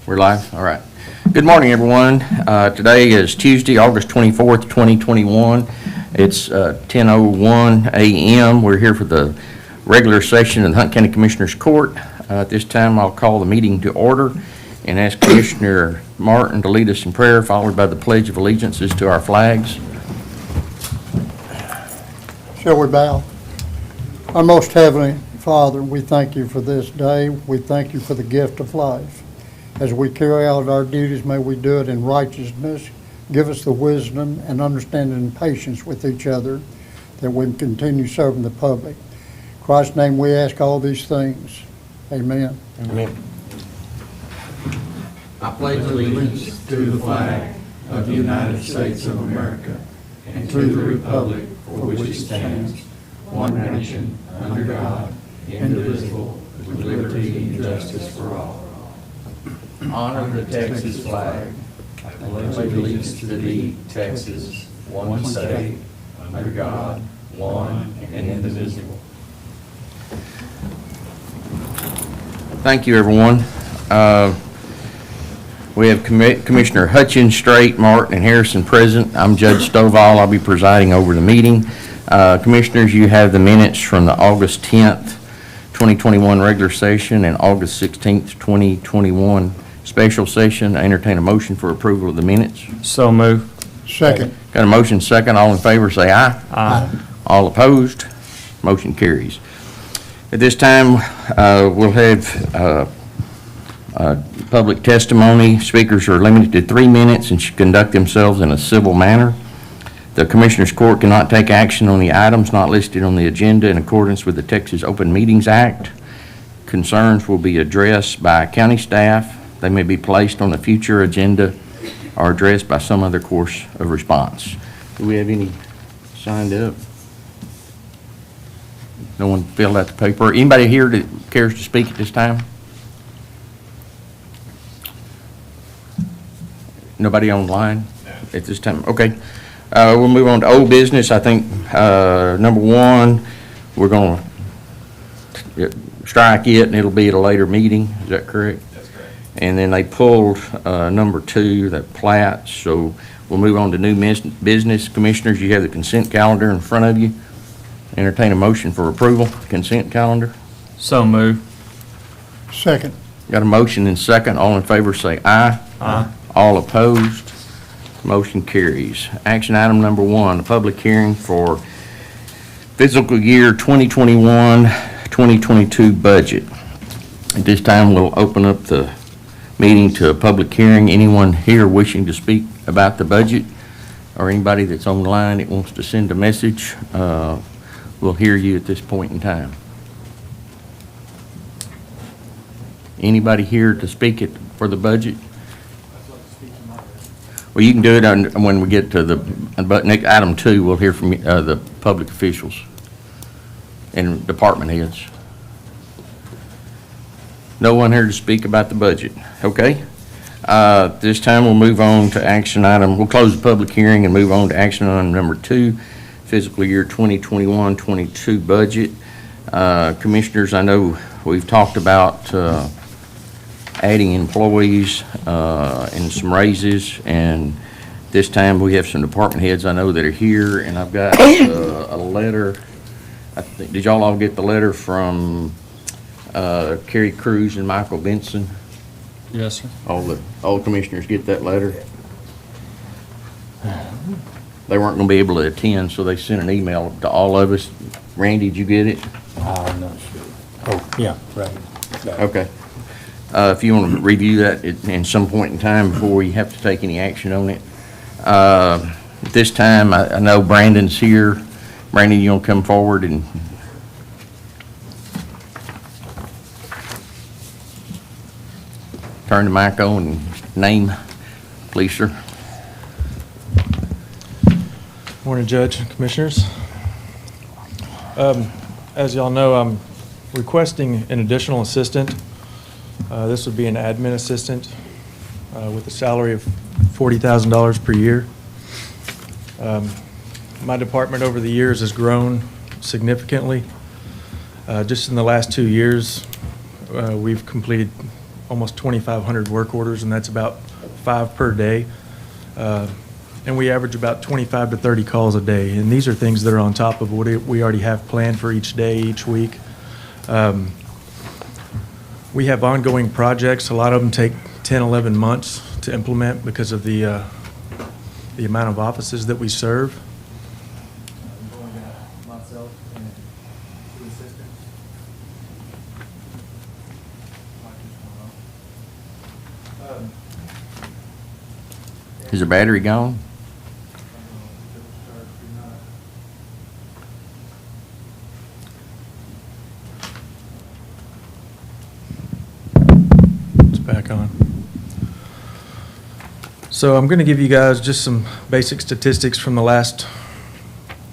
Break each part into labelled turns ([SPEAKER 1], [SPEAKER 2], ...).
[SPEAKER 1] We're live? All right. Good morning, everyone. Today is Tuesday, August 24th, 2021. It's 10:01 a.m. We're here for the regular session of the Hunt County Commissioners Court. At this time, I'll call the meeting to order and ask Commissioner Martin to lead us in prayer, followed by the Pledge of Allegiances to our flags.
[SPEAKER 2] Shall we bow? Our most heavenly Father, we thank you for this day. We thank you for the gift of life. As we carry out our duties, may we do it in righteousness. Give us the wisdom and understanding and patience with each other that we can continue serving the public. In Christ's name we ask all these things. Amen.
[SPEAKER 1] Amen.
[SPEAKER 3] I pledge allegiance to the flag of the United States of America and to the republic for which it stands, one nation, under God, indivisible, with liberty and justice for all. Honor the Texas flag. I pledge allegiance to thee, Texas, one state, under God, one and indivisible.
[SPEAKER 1] Thank you, everyone. We have Commissioner Hutchins, Strait, Martin, and Harrison present. I'm Judge Stovall. I'll be presiding over the meeting. Commissioners, you have the minutes from the August 10th, 2021 regular session and August 16th, 2021 special session. I entertain a motion for approval of the minutes.
[SPEAKER 4] So move.
[SPEAKER 2] Second.
[SPEAKER 1] Got a motion second. All in favor say aye.
[SPEAKER 4] Aye.
[SPEAKER 1] All opposed? Motion carries. At this time, we'll have public testimony. Speakers are limited to 3 minutes and should conduct themselves in a civil manner. The Commissioners Court cannot take action on the items not listed on the agenda in accordance with the Texas Open Meetings Act. Concerns will be addressed by county staff. They may be placed on a future agenda or addressed by some other course of response. Do we have any signed up? No one filled out the paper. Anybody here that cares to speak at this time? Nobody online at this time? Okay. We'll move on to old business. I think number one, we're going to strike it and it'll be at a later meeting. Is that correct?
[SPEAKER 3] That's correct.
[SPEAKER 1] And then they pulled number two, that plat. So we'll move on to new business. Commissioners, you have the consent calendar in front of you. Entertain a motion for approval. Consent calendar.
[SPEAKER 4] So move.
[SPEAKER 2] Second.
[SPEAKER 1] Got a motion and second. All in favor say aye.
[SPEAKER 4] Aye.
[SPEAKER 1] All opposed? Motion carries. Action item number one, a public hearing for fiscal year 2021-2022 budget. At this time, we'll open up the meeting to a public hearing. Anyone here wishing to speak about the budget or anybody that's online that wants to send a message, we'll hear you at this point in time. Anybody here to speak for the budget? Well, you can do it when we get to the next item two. We'll hear from the public officials and department heads. No one here to speak about the budget. Okay. This time we'll move on to action item. We'll close the public hearing and move on to action item number two, fiscal year 2021-22 budget. Commissioners, I know we've talked about adding employees and some raises, and this time we have some department heads I know that are here, and I've got a letter. I think, did y'all all get the letter from Kerry Cruz and Michael Benson?
[SPEAKER 4] Yes, sir.
[SPEAKER 1] All the commissioners get that letter? They weren't going to be able to attend, so they sent an email to all of us. Randy, did you get it?
[SPEAKER 5] I'm not sure. Oh, yeah, right.
[SPEAKER 1] Okay. If you want to review that in some point in time before we have to take any action on it. At this time, I know Brandon's here. Brandon, you want to come forward and turn the mic on and name, please, sir.
[SPEAKER 4] Morning, Judge and Commissioners. As y'all know, I'm requesting an additional assistant This would be an admin assistant with a salary of $40,000 per year. My department over the years has grown significantly. Just in the last 2 years, we've completed almost 2,500 work orders, and that's about 5 per day. And we average about 25 to 30 calls a day. And these are things that are on top of what we already have planned for each day, each week. We have ongoing projects. A lot of them take 10, 11 months to implement because of the amount of offices that we serve. We've only got myself and 2 assistants.
[SPEAKER 1] Is the battery gone?
[SPEAKER 4] Back on. So I'm going to give you guys just some basic statistics from the last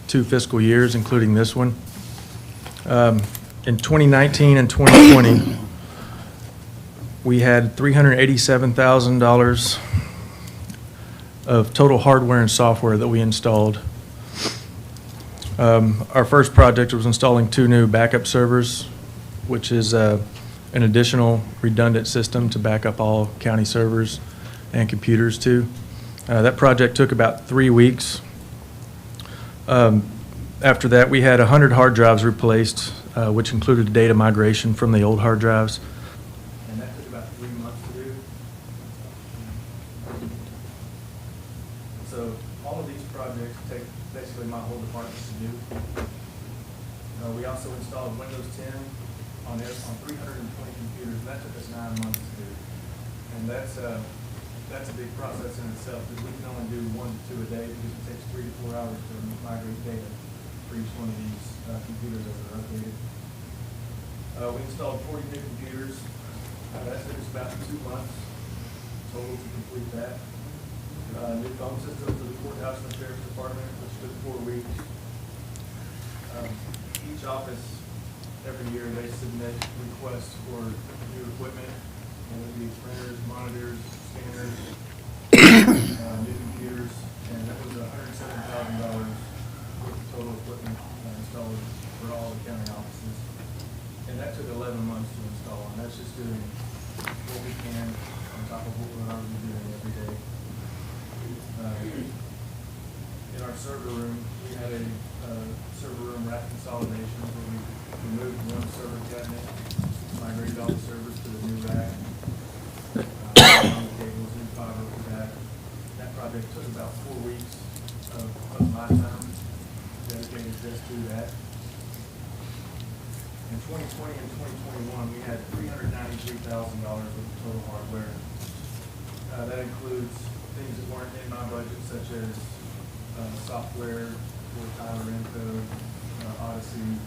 [SPEAKER 4] 2 fiscal years, including this one. In 2019 and 2020, we had $387,000 of total hardware and software that we installed. Our first project was installing 2 new backup servers, which is an additional redundant system to back up all county servers and computers too. That project took about 3 weeks. After that, we had 100 hard drives replaced, which included data migration from the old hard drives. And that took about 3 months to do. So all of these projects take basically my whole department to do. We also installed Windows 10 on 320 computers, and that took us 9 months to do. And that's a big process in itself, because we can only do 1 to 2 a day, because it takes 3 to 4 hours to migrate data for each one of these computers as they're updated. We installed 40 new computers. That took us about 2 months total to complete that. New phone system for the courthouse and the sheriff's department, which took 4 weeks. Each office, every year, they submit requests for new equipment, whether it be printers, monitors, scanners, new computers, and that was $107,000 worth of total equipment installed for all the county offices. And that took 11 months to install, and that's just doing what we can on top of what we're already doing every day. In our server room, we had a server room rack consolidation where we removed 1 server cabinet, migrated all the servers to the new rack, new cables, new fiber for that. That project took about 4 weeks of my time dedicated just to that. In 2020 and 2021, we had $393,000 of total hardware. That includes things that weren't in my budget, such as software for Tyler Info, Odyssey.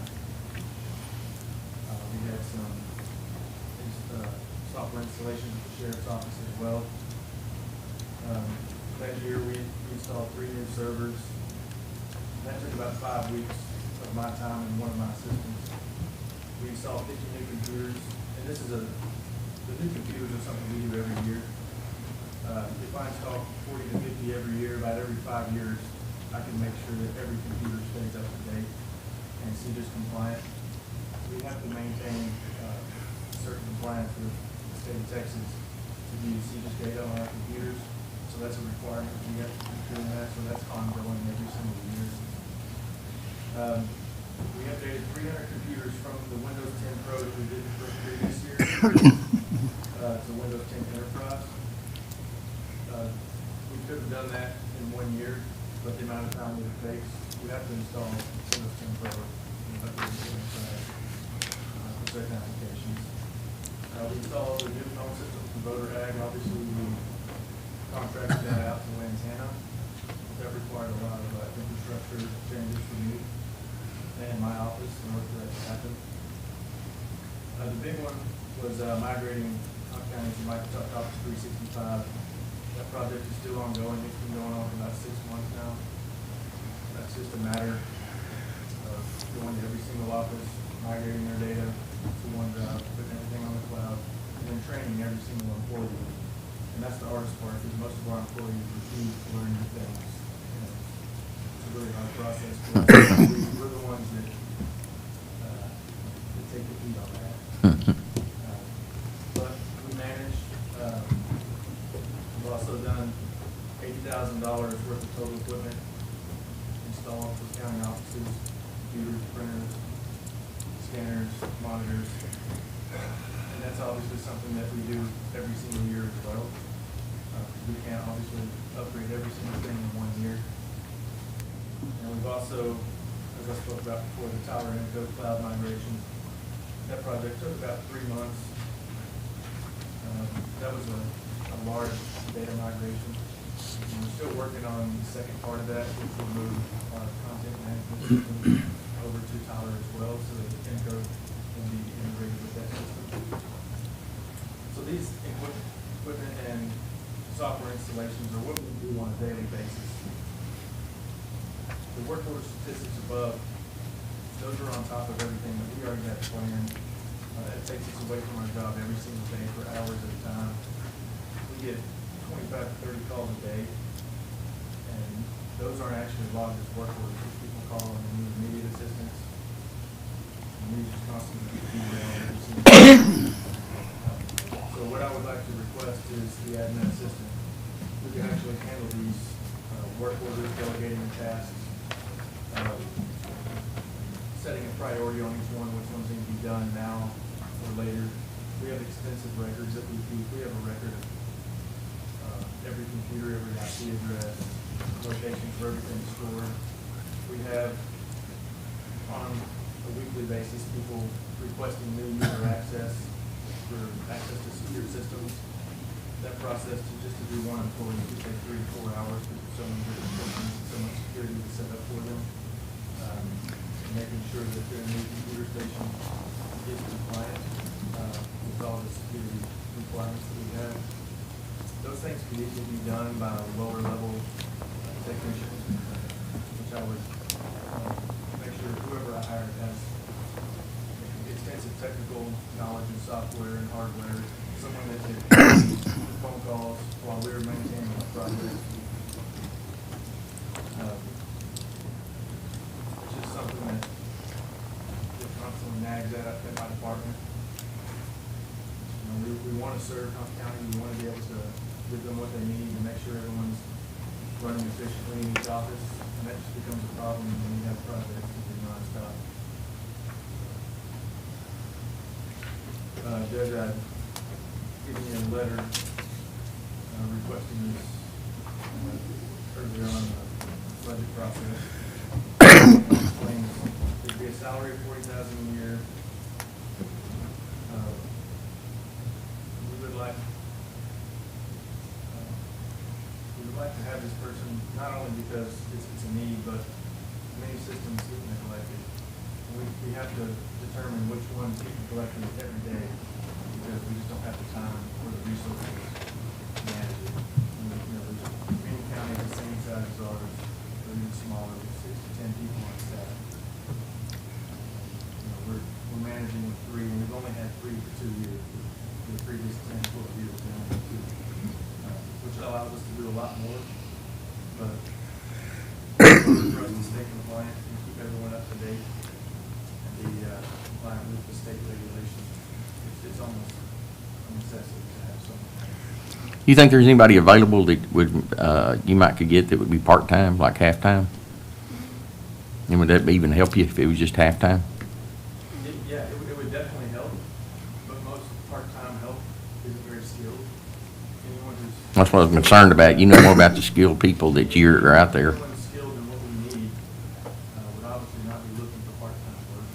[SPEAKER 4] We had some software installations at the sheriff's office as well. That year, we installed 3 new servers. That took about 5 weeks of my time and 1 of my assistants. We installed 50 new computers, and the new computers are something we do every year. If I install 40 to 50 every year, about every 5 years, I can make sure that every computer stays up to date and CJIS compliant. We have to maintain certain compliance with the state of Texas to use CJIS data on our computers. So that's a requirement. We have to keep doing that, so that's ongoing every single year. We updated 300 computers from the Windows 10 Pro that we did for the previous year to Windows 10 Enterprise. We could have done that in 1 year, but the amount of time that it takes, we have to install Windows 10 Pro for certain applications. We installed the new phone system from Voter Ag. Obviously, we contracted that out to Lantana. That required a lot of infrastructure changes for me and my office in order for that to happen. The big one was migrating Hunt County to Microsoft Office 365. That project is still ongoing. It's been going on for about 6 months now. That's just a matter of going to every single office, migrating their data to OneDrive, putting everything on the cloud, and then training training every single employee. And that's the hardest part, because most of our employees refuse to learn new things. You know, it's a really hard process for us. We're the ones that take the heat on that. But we managed, we've also done $80,000 worth of total equipment installed for county offices, computers, printers, scanners, monitors. And that's obviously something that we do every single year as well. We can't obviously upgrade every single thing in 1 year. And we've also, as I spoke about before, the Tower Info cloud migration. That project took about 3 months. That was a large data migration. And we're still working on the second part of that, which will move our content management system over to Tyler as well, so that Info can be integrated with that system. So these equipment and software installations are what we do on a daily basis. The work order statistics above, those are on top of everything that we already have planned. It takes us away from our job every single day for hours at a time. We get 25 to 30 calls a day, and those aren't actually logged as work orders. People call and need immediate assistance. And we just constantly keep email every single day. So what I would like to request is the admin assistant who can actually handle these work orders, delegating the tasks, setting a priority on each one, which one's going to be done now or later. We have extensive records that we keep. We have a record of every computer, every IP address, location for everything stored. We have, on a weekly basis, people requesting new user access for access to secure systems. That process, just to do one employee, could take 3 to 4 hours because so many different systems and so much security to set up for them. Making sure that their new computer station is compliant with all the security requirements that we have. Those things can easily be done by a lower level technician, which I would make sure whoever I hire has extensive technical knowledge in software and hardware, someone that can answer the phone calls while we're maintaining the project. It's just something that constantly nags at my department. You know, we want to serve Hunt County. We want to be able to give them what they need to make sure everyone's running efficiently in each office. And that just becomes a problem when you have projects that do nonstop. Judge, I'd given you a letter requesting this earlier on the budget process. There'd be a salary of $40,000 a year. We would like to have this person, not only because it's a need, but many systems get neglected. We have to determine which ones get neglected every day because we just don't have the time or the resources to manage it. You know, there's many counties the same size as ours, or even smaller, with 6 to 10 people on staff. We're managing with 3, and we've only had 3 for 2 years. The previous 10, 12 years, we only had 2, which allows us to do a lot more. But for us to stay compliant and keep everyone up to date and be compliant with the state regulations, it's almost a necessity to have someone.
[SPEAKER 1] You think there's anybody available that would, you might could get that would be part-time, like half-time? And would that even help you if it was just half-time?
[SPEAKER 4] Yeah, it would definitely help, but most part-time help isn't very skilled. Anyone who's
[SPEAKER 1] That's what I was concerned about. You know more about the skilled people that are out there.
[SPEAKER 4] Anyone skilled in what we need would obviously not be looking for part-time work.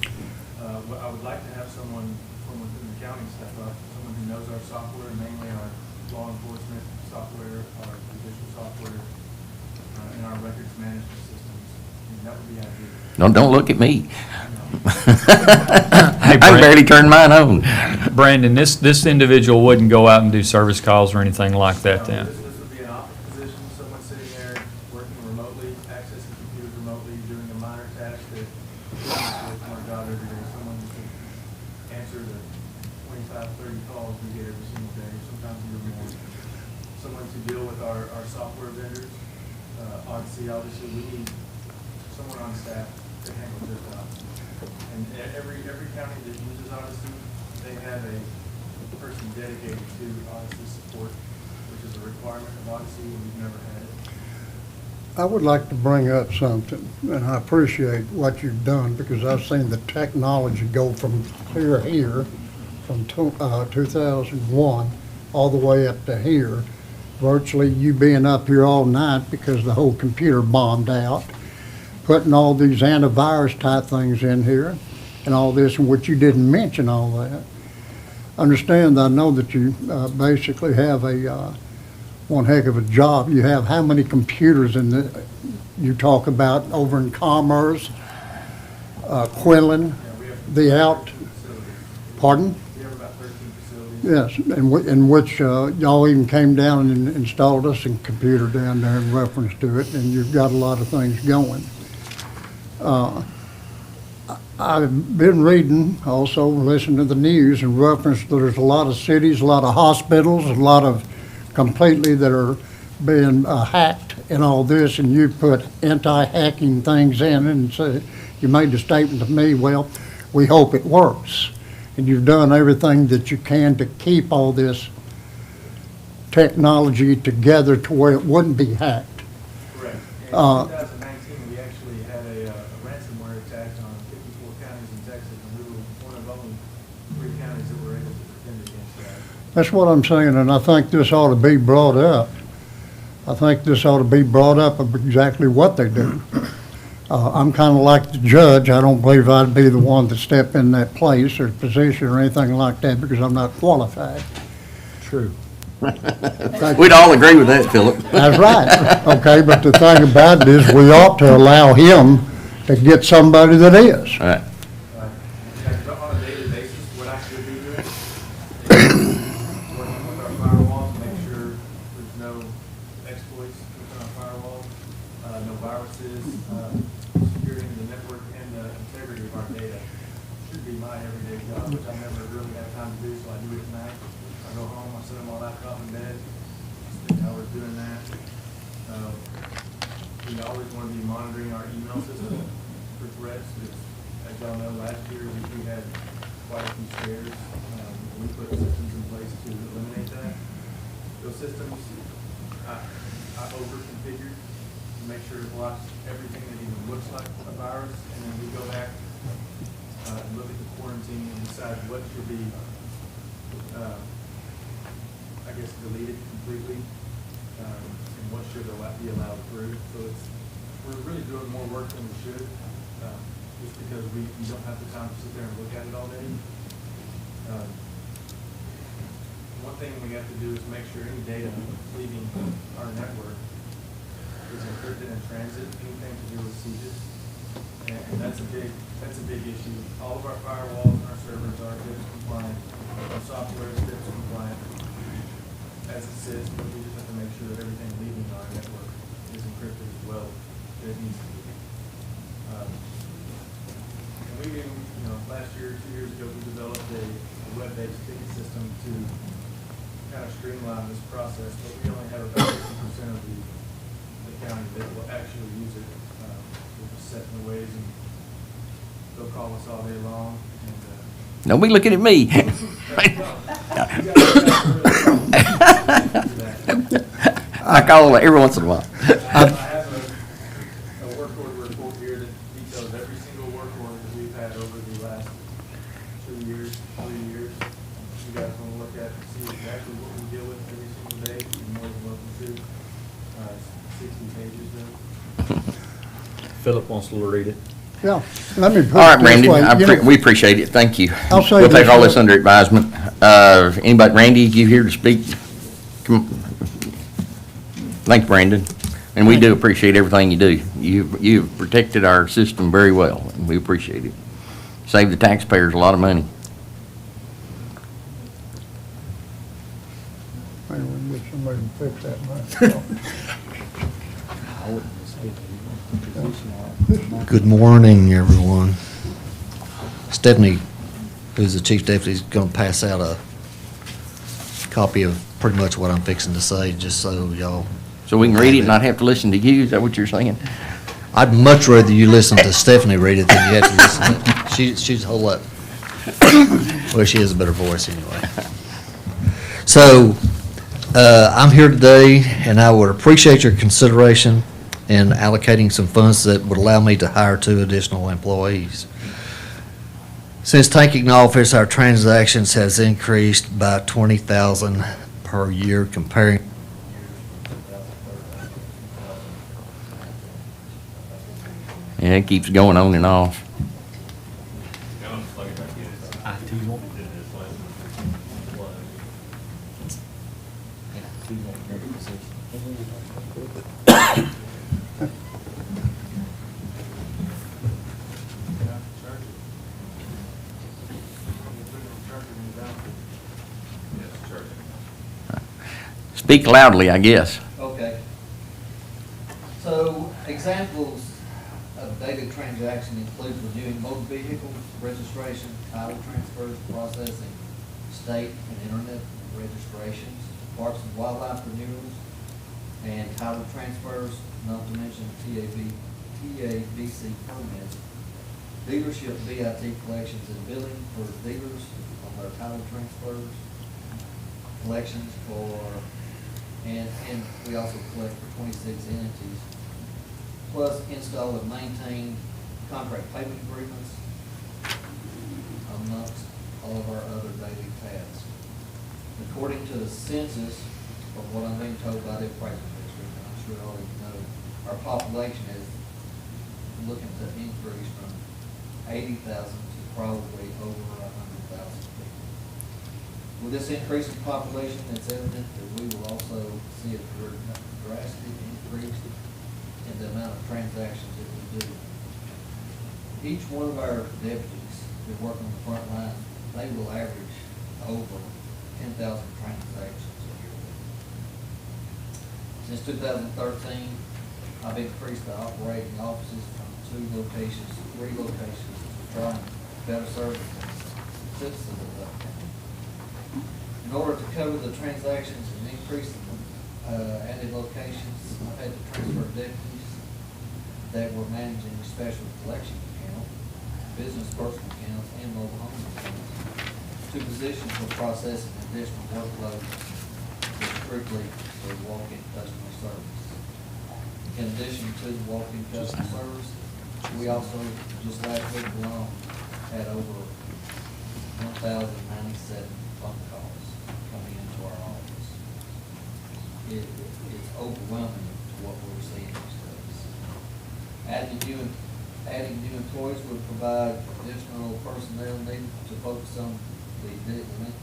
[SPEAKER 4] What I would like to have someone from within the county step up, someone who knows our software, mainly our law enforcement software, our judicial software, and our records management systems. And that would be ideal.
[SPEAKER 1] Don't look at me.
[SPEAKER 5] Hey,
[SPEAKER 1] I can
[SPEAKER 5] Brent.
[SPEAKER 1] barely turn mine on.
[SPEAKER 5] Brandon, this individual wouldn't go out and do service calls or anything like that then?
[SPEAKER 4] This would be an office position, someone sitting there working remotely, accessing computers remotely, doing a minor task that is away from our job every day. Someone who can answer the 25 25, 30 calls we get every single day, sometimes even more. Someone to deal with our software vendors. Odyssey, obviously, we need someone on staff to handle this job. And every county that uses Odyssey, they have a person dedicated to Odyssey support, which is a requirement of Odyssey, and we've never had it.
[SPEAKER 2] I would like to bring up something, and I appreciate what you've done, because I've seen the technology go from here, from 2001, all the way up to here. Virtually you being up here all night because the whole computer bombed out, putting all these antivirus type things in here, and all this, and what you didn't mention all that. Understand, I know that you basically have a one heck of a job. You have how many computers in the, you talk about over in Commerce, Quinlan,
[SPEAKER 4] We have
[SPEAKER 2] the out,
[SPEAKER 4] facilities.
[SPEAKER 2] pardon?
[SPEAKER 4] We have about 13 facilities.
[SPEAKER 2] Yes, in which y'all even came down and installed us a computer down there in reference to it, and you've got a lot of things going. I've been reading, also listening to the news in reference to there's a lot of cities, a lot of hospitals, a lot of completely that are being hacked and all this, and you put anti-hacking things in, and so you made the statement to me, well, we hope it works. And you've done everything that you can to keep all this technology together to where it wouldn't be hacked.
[SPEAKER 4] Correct. In
[SPEAKER 2] Uh,
[SPEAKER 4] 2019, we actually had a ransomware attack on 54 counties in Texas, and we were one of only 3 counties that were able to defend against that.
[SPEAKER 2] That's what I'm saying, and I think this ought to be brought up. I think this ought to be brought up of exactly what they do. I'm kind of like the judge. I don't believe I'd be the one to step in that place or position or anything like that because I'm not qualified.
[SPEAKER 5] True.
[SPEAKER 1] We'd all agree with that, Philip.
[SPEAKER 2] That's right. Okay, but the thing about it is we ought to allow him to get somebody that is.
[SPEAKER 1] All right.
[SPEAKER 4] On a daily basis, what I should be doing is working with our firewall to make sure there's no exploits within our firewall, no viruses, securing the network and the integrity of our data. Should be my everyday job, which I never really have time to do, so I do it at night. I go home, I sit on my laptop in bed, spend hours doing that. We always want to be monitoring our email system for threats. As y'all know, last year we had quite a few scares. We put systems in place to eliminate that. Those systems, I over-configured to make sure it blocks everything that even looks like a virus. And then we go back and look at the quarantine and decide what should be, I guess, deleted completely, and what should be allowed through. So we're really doing more work than we should, just because we don't have the time to sit there and look at it all day. One thing we have to do is make sure any data leaving our network is encrypted in transit, anything to do with CJIS. And that's a big issue. All of our firewalls and our servers are DIPS compliant, our software is DIPS compliant as it sits, but we just have to make sure that everything leaving our network is encrypted as well, that it needs to be. And we even, last year, 2 years ago, we developed a web-based ticket system to kind of streamline this process, but we only have about 50% of the county that will actually use it. We're just set in the ways, and they'll call us all day long, and
[SPEAKER 1] Don't be looking at me. I call every once in a while.
[SPEAKER 4] I have a work order report here that details every single work order that we've had over the last 2 years, 3 years. If you guys want to look at and see exactly what we deal with every single day, you're more than welcome to. It's 60 pages though.
[SPEAKER 5] Philip wants to read it.
[SPEAKER 2] Yeah, let me put
[SPEAKER 1] All right,
[SPEAKER 2] it this
[SPEAKER 1] Randy,
[SPEAKER 2] way.
[SPEAKER 1] we appreciate it. Thank you.
[SPEAKER 2] I'll say
[SPEAKER 1] We'll take
[SPEAKER 2] this,
[SPEAKER 1] all this
[SPEAKER 2] Phil.
[SPEAKER 1] under advisement. Anybody, Randy, you here to speak? Come. Thanks, Brandon. And we do appreciate everything you do. You've protected our system very well, and we appreciate it. Save the taxpayers a lot of money.
[SPEAKER 2] Maybe we can get somebody to fix that myself.
[SPEAKER 6] Good morning, everyone. Stephanie who's the chief deputy, is going to pass out a copy of pretty much what I'm fixing to say, just so y'all.
[SPEAKER 1] So we can read it and not have to listen to you, is that what you're saying?
[SPEAKER 6] I'd much rather you listen to Stephanie read it than you have to listen to. She's a whole lot, well, she has a better voice anyway. So, I'm here today, and I would appreciate your consideration in allocating some funds that would allow me to hire 2 additional employees. Since taking office, our transactions has increased by 20,000 per year comparing.
[SPEAKER 1] Yeah, it keeps going on and off. Speak loudly, I guess.
[SPEAKER 6] Okay. So examples of daily transaction include reviewing motor vehicle registration, title transfers, processing state and internet registrations, parks and wildlife renewals, and title transfers, not to mention TABC permits, dealership VIT collections and billing for dealers on their title transfers, collections for, and we also collect for 26 entities, plus install and maintain contract payment agreements amongst all of our other daily tasks. According to the census, or what I'm being told by the appraisal district, and I'm sure all of you know, our population is looking to increase from 80,000 to probably over 100,000 people. With this increase in population, it's evident that we will also see a drastic increase in the amount of transactions that we do. Each one of our deputies that work on the front line, they will average over 10,000 transactions a year. Since 2013, I've increased the operating offices from 2 locations to 3 locations to try and better serve the citizens of that county. In order to cover the transactions and increase the added locations, I've had to transfer deputies that were managing special collection account, business personal accounts, and mobile home accounts to positions for processing additional workload strictly for walk-in customer service. In addition to the walk-in customer service, we also, just last week alone, had over 1,097 phone calls coming into our office. It's overwhelming to what we're seeing these days. Adding new employees would provide additional personnel needed to focus on the delinquent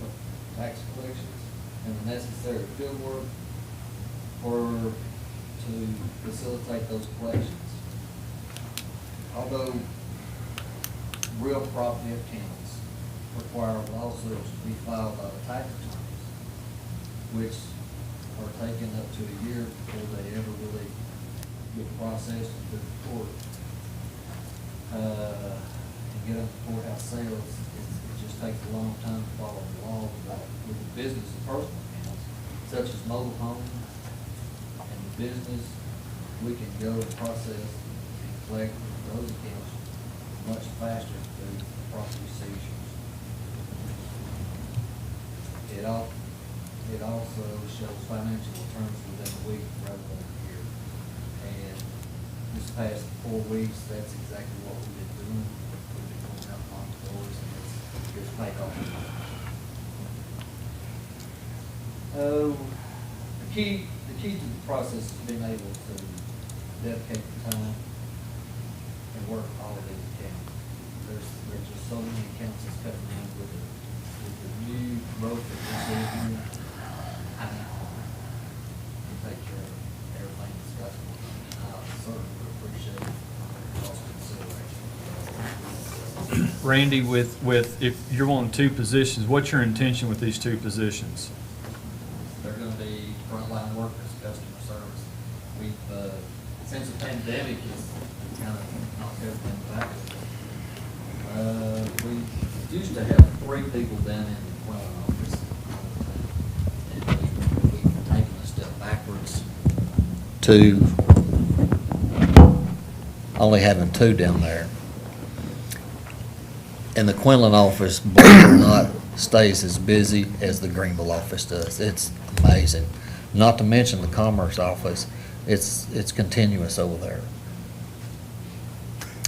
[SPEAKER 6] tax collections and the necessary field work to facilitate those collections. Although real property accounts require lawsuits to be filed by the tax attorneys, which are taking up to a year before they ever really get processed into the court. And get up to courthouse sales, it just takes a long time to follow the law. But with the business and personal accounts, such as mobile home and the business, we can go and process and collect those accounts much faster through property seizures. It also shows financial returns within a week rather than a year. And this past 4 weeks, that's exactly what we've been doing. We've been going out on doors, and it's paid off. The key to the process is being able to dedicate the time and work all of these accounts. There's just so many accounts that's coming in with the new growth that we're seeing here. I need to take care of everything that's got to be done. I certainly appreciate y'all's consideration.
[SPEAKER 5] Randy, if you're wanting 2 positions, what's your intention with these 2 positions?
[SPEAKER 6] They're gonna be frontline workers, customer service. We've, since the pandemic has kind of knocked everything back a little bit, we used to have 3 people down in the Quellen office. And we've taken a step backwards to only having 2 down there. And the Quinlan office, believe it or not, stays as busy as the Greenville office does. It's amazing. Not to mention the Commerce office, it's continuous over there.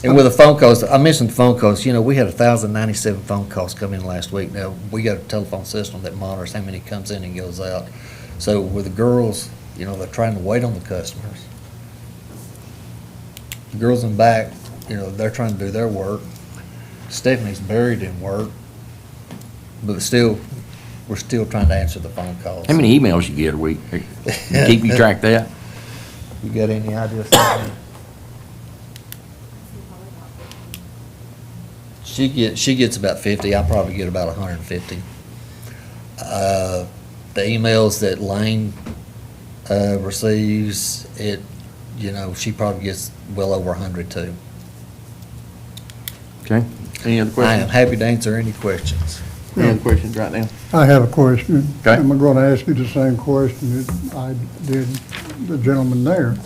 [SPEAKER 6] And with the phone calls, I mentioned phone calls, we had 1,097 phone calls come in last week. Now, we got a telephone system that monitors how many comes in and goes out. So with the girls, they're trying to wait on the customers. The girls in back, they're trying to do their work. Stephanie's buried in work, but still, we're still trying to answer the phone calls.
[SPEAKER 1] How many emails you get a week? Keep you track of that?
[SPEAKER 6] You got any ideas? Stephanie? She gets about 50. I probably get about 150. The emails that Lane receives, she probably gets well over 100 too.
[SPEAKER 1] Okay. Any other
[SPEAKER 6] I am
[SPEAKER 1] questions?
[SPEAKER 6] happy to answer any questions.
[SPEAKER 1] Any other questions right now?
[SPEAKER 2] I have a question.
[SPEAKER 1] Okay.
[SPEAKER 2] I'm going to ask you the same question that I did the gentleman there.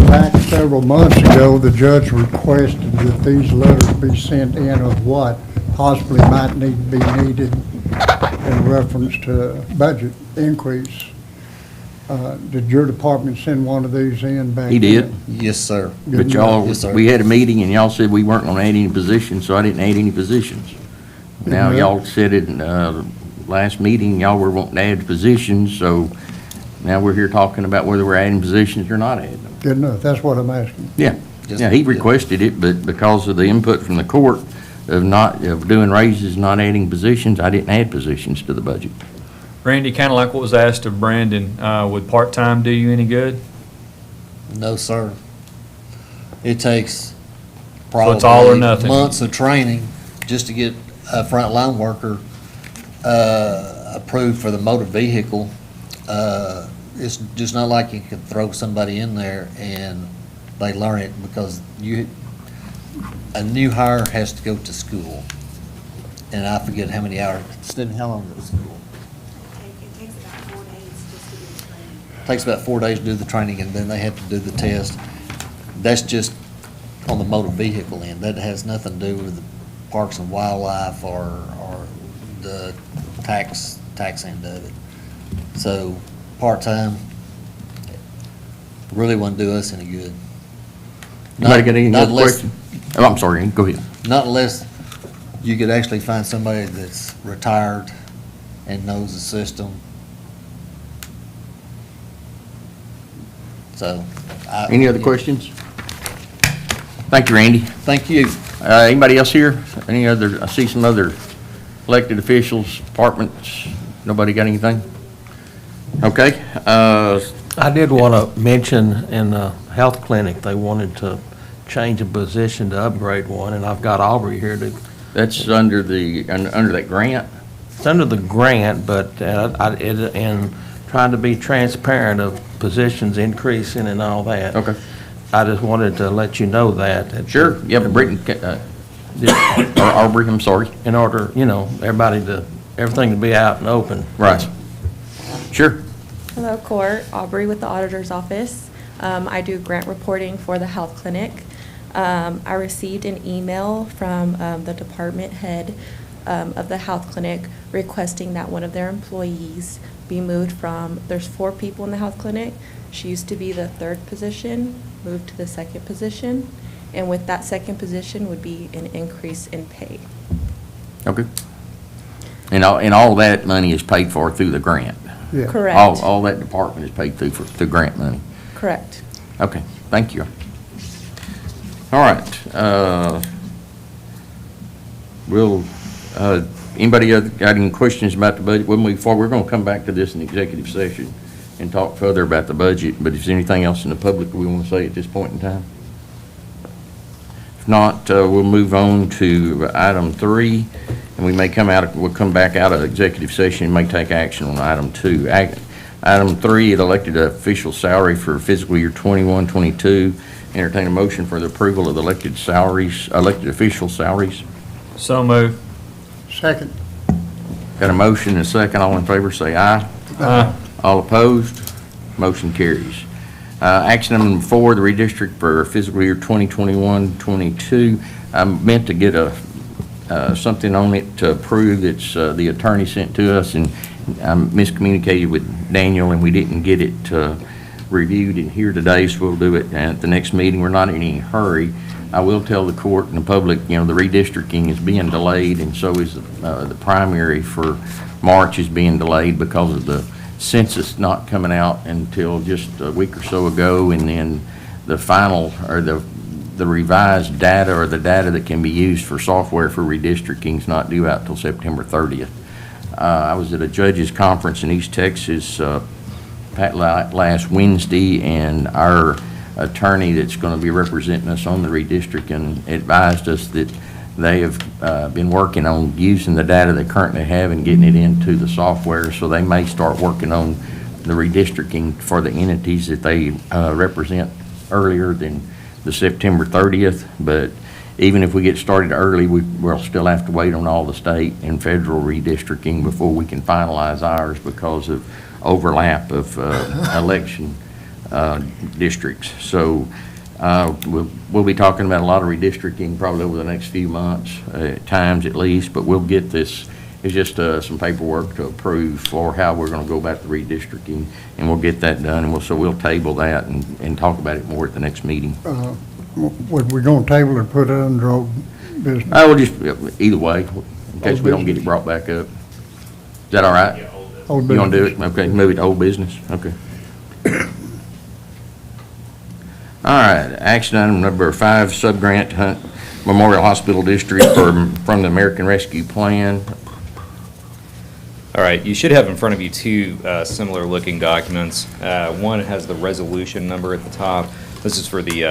[SPEAKER 2] Back several months ago, the judge requested that these letters be sent in of what possibly might need to be needed in reference to budget increase. Did your department send one of these in back?
[SPEAKER 1] He did.
[SPEAKER 6] Yes, sir.
[SPEAKER 1] But y'all,
[SPEAKER 6] Yes, sir.
[SPEAKER 1] we had a meeting and y'all said we weren't gonna add any positions, so I didn't add any positions. Now,
[SPEAKER 2] Mhm.
[SPEAKER 1] y'all said it, last meeting, y'all were wanting to add positions, so now we're here talking about whether we're adding positions or not adding them.
[SPEAKER 2] Good enough, that's what I'm asking.
[SPEAKER 1] Yeah,
[SPEAKER 6] Just-
[SPEAKER 1] yeah, he requested it, but because of the input from the court of doing raises, not adding positions, I didn't add positions to the budget.
[SPEAKER 5] Randy, kind of like what was asked of Brandon, would part-time do you any good?
[SPEAKER 6] No, sir. It takes
[SPEAKER 5] So it's all or
[SPEAKER 6] probably
[SPEAKER 5] nothing.
[SPEAKER 6] months of training just to get a frontline worker approved for the motor vehicle. It's just not like you can throw somebody in there and they learn it, because a new hire has to go to school. And I forget how many hours. Stephanie, how long is school?
[SPEAKER 7] It takes about 4 days just to do the training.
[SPEAKER 6] Takes about 4 days to do the training, and then they have to do the test. That's just on the motor vehicle end. That has nothing to do with the Parks and Wildlife or the tax end of it. So, part-time really wouldn't do us any good.
[SPEAKER 1] Anybody got any
[SPEAKER 6] Not
[SPEAKER 1] other
[SPEAKER 6] unless-
[SPEAKER 1] questions? Oh, I'm sorry, go ahead.
[SPEAKER 6] Not unless you could actually find somebody that's retired and knows the system. So.
[SPEAKER 1] Any other questions? Thank you, Randy.
[SPEAKER 6] Thank you.
[SPEAKER 1] Anybody else here? Any other, I see some other elected officials, departments. Nobody got anything? Okay,
[SPEAKER 8] I did want to mention in the health clinic, they wanted to change a position to upgrade one, and I've got Aubrey here to,
[SPEAKER 1] that's under that grant.
[SPEAKER 8] it's under the grant, but and trying to be transparent of positions increasing and all that.
[SPEAKER 1] Okay.
[SPEAKER 8] I just wanted to let you know that.
[SPEAKER 1] Sure, yeah, but Brittany, or Aubrey, I'm sorry.
[SPEAKER 8] In order, everything to be out and open.
[SPEAKER 1] Right. Sure.
[SPEAKER 9] Hello, Court. Aubrey with the Auditor's Office. I do grant reporting for the health clinic. I received an email from the department head of the health clinic requesting that one of their employees be moved from, there's 4 people in the health clinic. She used to be the 3rd position, moved to the 2nd position, and with that 2nd position would be an increase in pay.
[SPEAKER 1] Okay. And all that money is paid for through the grant.
[SPEAKER 2] Yeah.
[SPEAKER 9] Correct.
[SPEAKER 1] All that department is paid through grant money.
[SPEAKER 9] Correct.
[SPEAKER 1] Okay, thank you. All right. Anybody got any questions about the budget? We'll move forward. We're going to come back to this in executive session and talk further about the budget, but if there's anything else in the public we want to say at this point in time? If not, we'll move on to item 3, and we'll come back out of executive session and may take action on item 2. Item 3, the elected official salary for fiscal year 21-22. Entertain a motion for the approval of the elected official salaries.
[SPEAKER 5] So moved.
[SPEAKER 2] Second.
[SPEAKER 1] Got a motion and a second. All in favor, say aye. All opposed? Motion carries. Action item number 4, the redistrict for fiscal year 2021-22. I meant to get something on it to approve. It's the attorney sent to us, and I miscommunicated with Daniel, and we didn't get it reviewed in here today, so we'll do it at the next meeting. We're not in any hurry. I will tell the court and the public, the redistricting is being delayed, and so is the primary for March is being delayed because of the census not coming out until just a week or so ago, and then the final, or the revised data, or the data that can be used for software for redistricting is not due out till September 30th. I was at a judges conference in East Texas last Wednesday, and our attorney that's going to be representing us on the redistricting advised us that they have been working on using the data they currently have and getting it into the software, so they may start working on the redistricting for the entities that they represent earlier than the September 30th. But even if we get started early, we'll still have to wait on all the state and federal redistricting before we can finalize ours because of overlap of election districts. So we'll be talking about a lot of redistricting probably over the next few months, at times at least, but we'll get this. It's just some paperwork to approve for how we're going to go about the redistricting, and we'll get that done, and we'll table that and talk about it more at the next meeting.
[SPEAKER 2] We're going to table or put it under old business?
[SPEAKER 1] I will just, either way, in case we don't get it brought back up. Is that all right?
[SPEAKER 2] Old
[SPEAKER 1] You want to do
[SPEAKER 2] business.
[SPEAKER 1] it? Okay, move it to old business? Okay. All right, action item number 5, subgrant to Hunt Memorial Hospital District from the American Rescue Plan.
[SPEAKER 10] All right, you should have in front of you two similar looking documents. One has the resolution number at the top. This is for the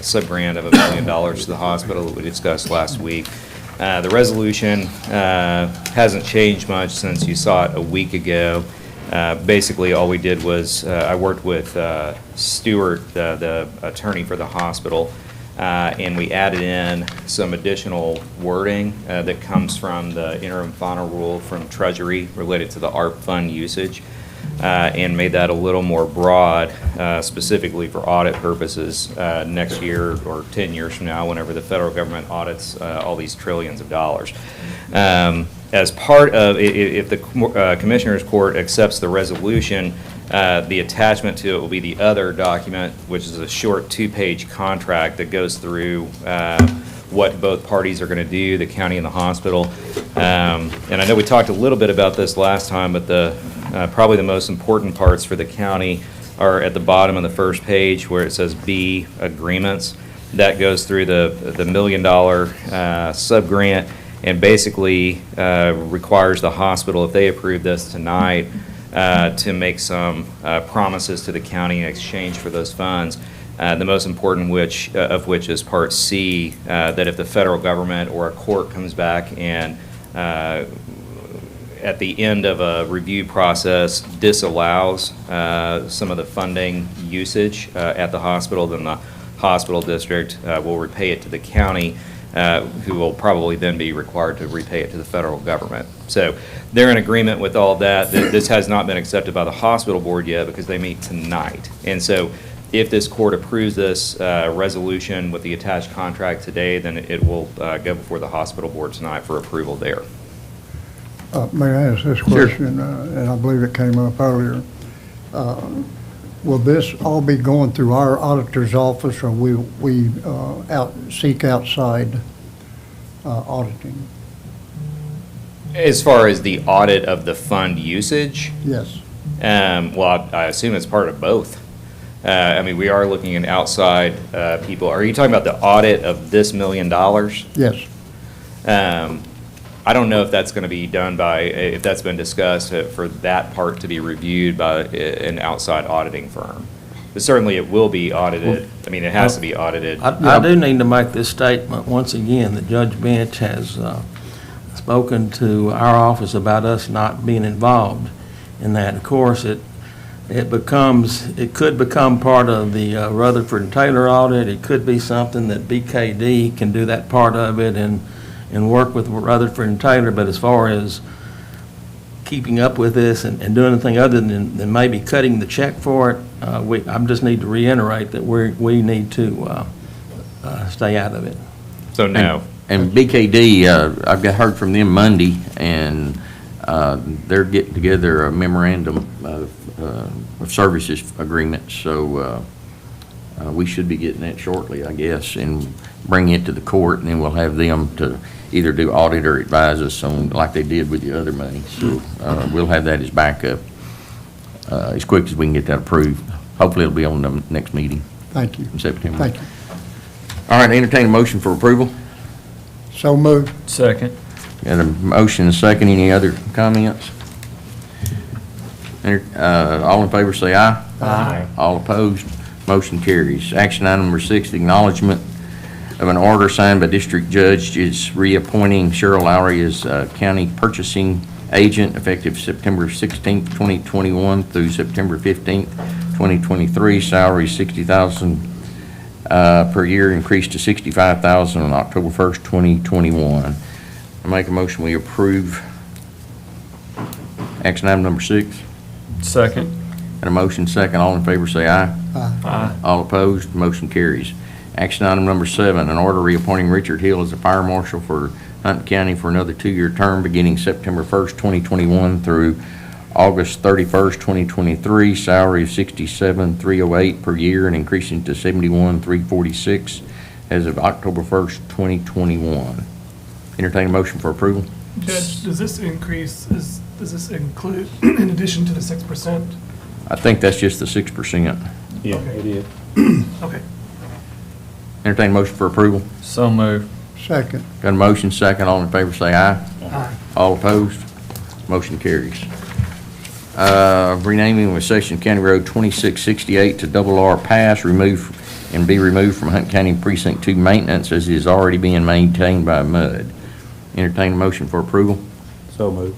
[SPEAKER 10] sub-grant of $1 million to the hospital that we discussed last week. The resolution hasn't changed much since you saw it a week ago. Basically, all we did was I worked with Stewart, the attorney for the hospital, and we added in some additional wording that comes from the interim final rule from Treasury related to the ARP fund usage, and made that a little more broad, specifically for audit purposes next year or 10 years from now, whenever the federal government audits all these trillions of dollars. As part of, if the Commissioners Court accepts the resolution, the attachment to it will be the other document, which is a short 2-page contract that goes through what both parties are going to do, the county and the hospital. And I know we talked a little bit about this last time, but probably the most important parts for the county are at the bottom of the first page where it says B, agreements. That goes through the $1 million sub-grant, and basically requires the hospital, if they approve this tonight, to make some promises to the county in exchange for those funds. The most important of which is Part C, that if the federal government or a court comes back and at the end of a review process disallows some of the funding usage at the hospital, then the hospital district will repay it to the county, who will probably then be required to repay it to the federal government. So they're in agreement with all of that. This has not been accepted by the hospital board yet because they meet tonight. And so if this court approves this resolution with the attached contract today, then it will go before the hospital board tonight for approval there.
[SPEAKER 2] May I ask this question, and I believe it came up earlier. Will this all be going through our auditor's office, or will we seek outside auditing?
[SPEAKER 10] As far as the audit of the fund usage,
[SPEAKER 2] Yes.
[SPEAKER 10] well, I assume it's part of both. I mean, we are looking at outside people. Are you talking about the audit of this $1 million?
[SPEAKER 2] Yes.
[SPEAKER 10] I don't know if that's going to be done by, if that's been discussed for that part to be reviewed by an outside auditing firm. But certainly it will be audited. I mean, it has to be audited.
[SPEAKER 8] I do need to make this statement once again, that Judge Bench has spoken to our office about us not being involved in that. Of course, it could become part of the Rutherford and Taylor audit. It could be something that BKD can do that part of it, and and work with Rutherford and Taylor, but as far as keeping up with this and doing anything other than maybe cutting the check for it, I just need to reiterate that we need to stay out of it.
[SPEAKER 10] So no.
[SPEAKER 1] And BKD, I've heard from them Monday, and they're getting together a memorandum of services agreement, so we should be getting that shortly, I guess, and bring it to the court, and then we'll have them to either do audit or advise us on, like they did with the other money. So we'll have that as backup as quick as we can get that approved. Hopefully it'll be on the next meeting
[SPEAKER 2] Thank you.
[SPEAKER 1] in September.
[SPEAKER 2] Thank you.
[SPEAKER 1] All right, entertain a motion for approval.
[SPEAKER 2] So moved.
[SPEAKER 5] Second.
[SPEAKER 1] Got a motion and a second. Any other comments? All in favor say aye.
[SPEAKER 5] Aye.
[SPEAKER 1] All opposed, motion carries. Action item number 6, the acknowledgement of an order signed by District Judge is reappointing Cheryl Lowry as county purchasing agent effective September 16th, 2021 through September 15th, 2023. Salary $60,000 per year, increased to $65,000 on October 1st, 2021. I make a motion we approve action item number 6.
[SPEAKER 5] Second.
[SPEAKER 1] Got a motion second. All in favor say aye.
[SPEAKER 5] Aye.
[SPEAKER 1] All opposed, motion carries. Action item number 7, an order reappointing Richard Hill as a fire marshal for Hunt County for another 2-year term beginning September 1st, 2021 through August 31st, 2023. Salary of $67,308 per year and increasing to $71,346 as of October 1st, 2021. Entertain a motion for approval.
[SPEAKER 11] Judge, does this does this include, in addition to the 6%?
[SPEAKER 1] I think that's just the 6%.
[SPEAKER 11] Yeah, it is. Okay.
[SPEAKER 1] Entertain a motion for approval.
[SPEAKER 5] So moved.
[SPEAKER 2] Second.
[SPEAKER 1] Got a motion second. All in favor say aye.
[SPEAKER 11] Aye.
[SPEAKER 1] All opposed? Motion carries. Renaming with section County Road 2668 to Double R Pass, remove and be removed from Hunt County Precinct 2 maintenance as it is already being maintained by MUD. Entertain a motion for approval.
[SPEAKER 3] So moved.